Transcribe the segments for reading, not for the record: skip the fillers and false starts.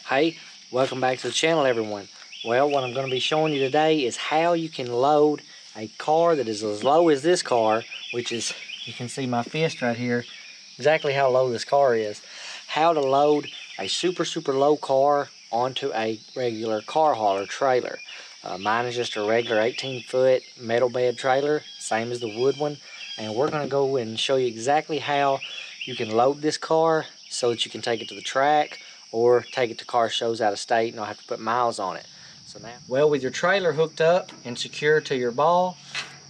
Hey, welcome back to the channel, everyone. Well, what I'm going to be showing you today is how you can load a car that is as low as this car, which is, you can see my fist right here, exactly how low this car is. How to load a super low car onto a regular car hauler trailer. Mine is just a regular 18-foot metal bed trailer, same as the wood one. And we're going to go and show you exactly how you can load this car so that you can take it to the track or take it to car shows out of state and not have to put miles on it. So now, well, with your trailer hooked up and secured to your ball,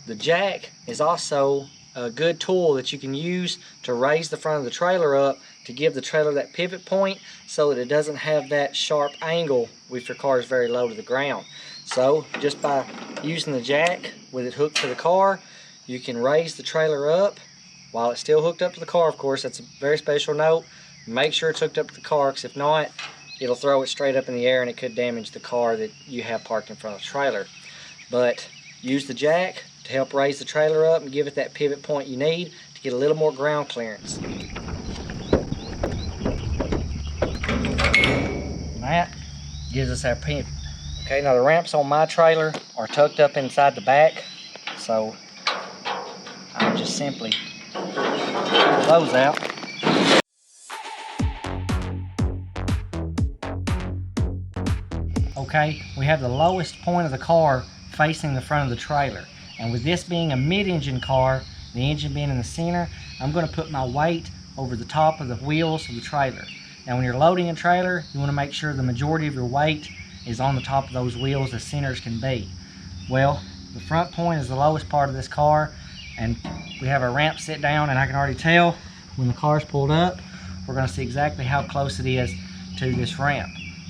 the jack is also a good tool that you can use to raise the front of the trailer up to give the trailer that pivot point so that it doesn't have that sharp angle if your car is very low to the ground. So just by using the jack with it hooked to the car, you can raise the trailer up while it's still hooked up to the car. Of course, that's a very special note. Make sure it's hooked up to the car, because if not, it'll throw it straight up in the air and it could damage the car that you have parked in front of the trailer. But use the jack to help raise the trailer up and give it that pivot point you need to get a little more ground clearance. And that gives us our pivot. Okay, now the ramps on my trailer are tucked up inside the back, so I'll just simply pull those out. Okay, we have the lowest point of the car facing the front of the trailer, and with this being a mid-engine car, the engine being in the center, I'm going to put my weight over the top of the wheels of the trailer. Now when you're loading a trailer, you want to make sure the majority of your weight is on the top of those wheels as center as can be. Well, the front point is the lowest part of this car, and we have our ramp sit down, and I can already tell when the car's pulled up, we're going to see exactly how close it is to this ramp.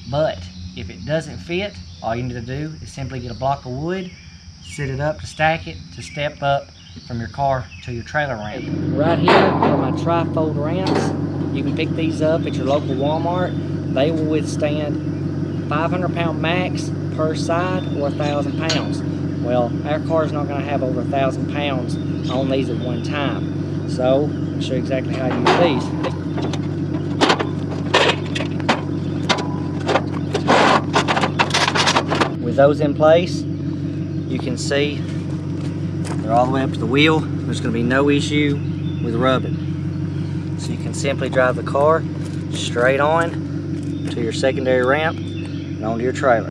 But if it doesn't fit, all you need to do is simply get a block of wood, sit it up to stack it to step up from your car to your trailer ramp. Right here are my tri-fold ramps. You can pick these up at your local Walmart. They will withstand 500-pound max per side or 1,000 pounds. Well, our car is not going to have over 1,000 pounds on these at one time. So I'll show you exactly how to use these. With those in place, you can see they're all the way up to the wheel. There's going to be no issue with rubbing. So you can simply drive the car straight on to your secondary ramp and onto your trailer.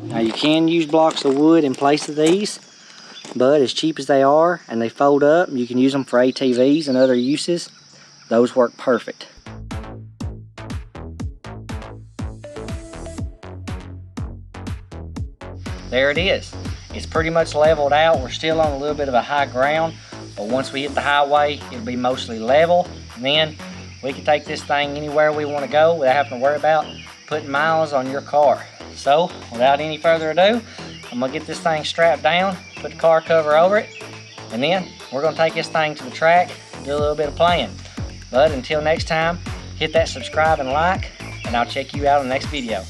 Now you can use blocks of wood in place of these, but as cheap as they are and they fold up, you can use them for ATVs and other uses. Those work perfect. There it is. It's pretty much leveled out. We're still on a little bit of a high ground, but once we hit the highway, it'll be mostly level, and then we can take this thing anywhere we want to go without having to worry about putting miles on your car. So, without any further ado, I'm going to get this thing strapped down, put the car cover over it, and then we're going to take this thing to the track and do a little bit of playing. But until next time, hit that subscribe and like, and I'll check you out in the next video.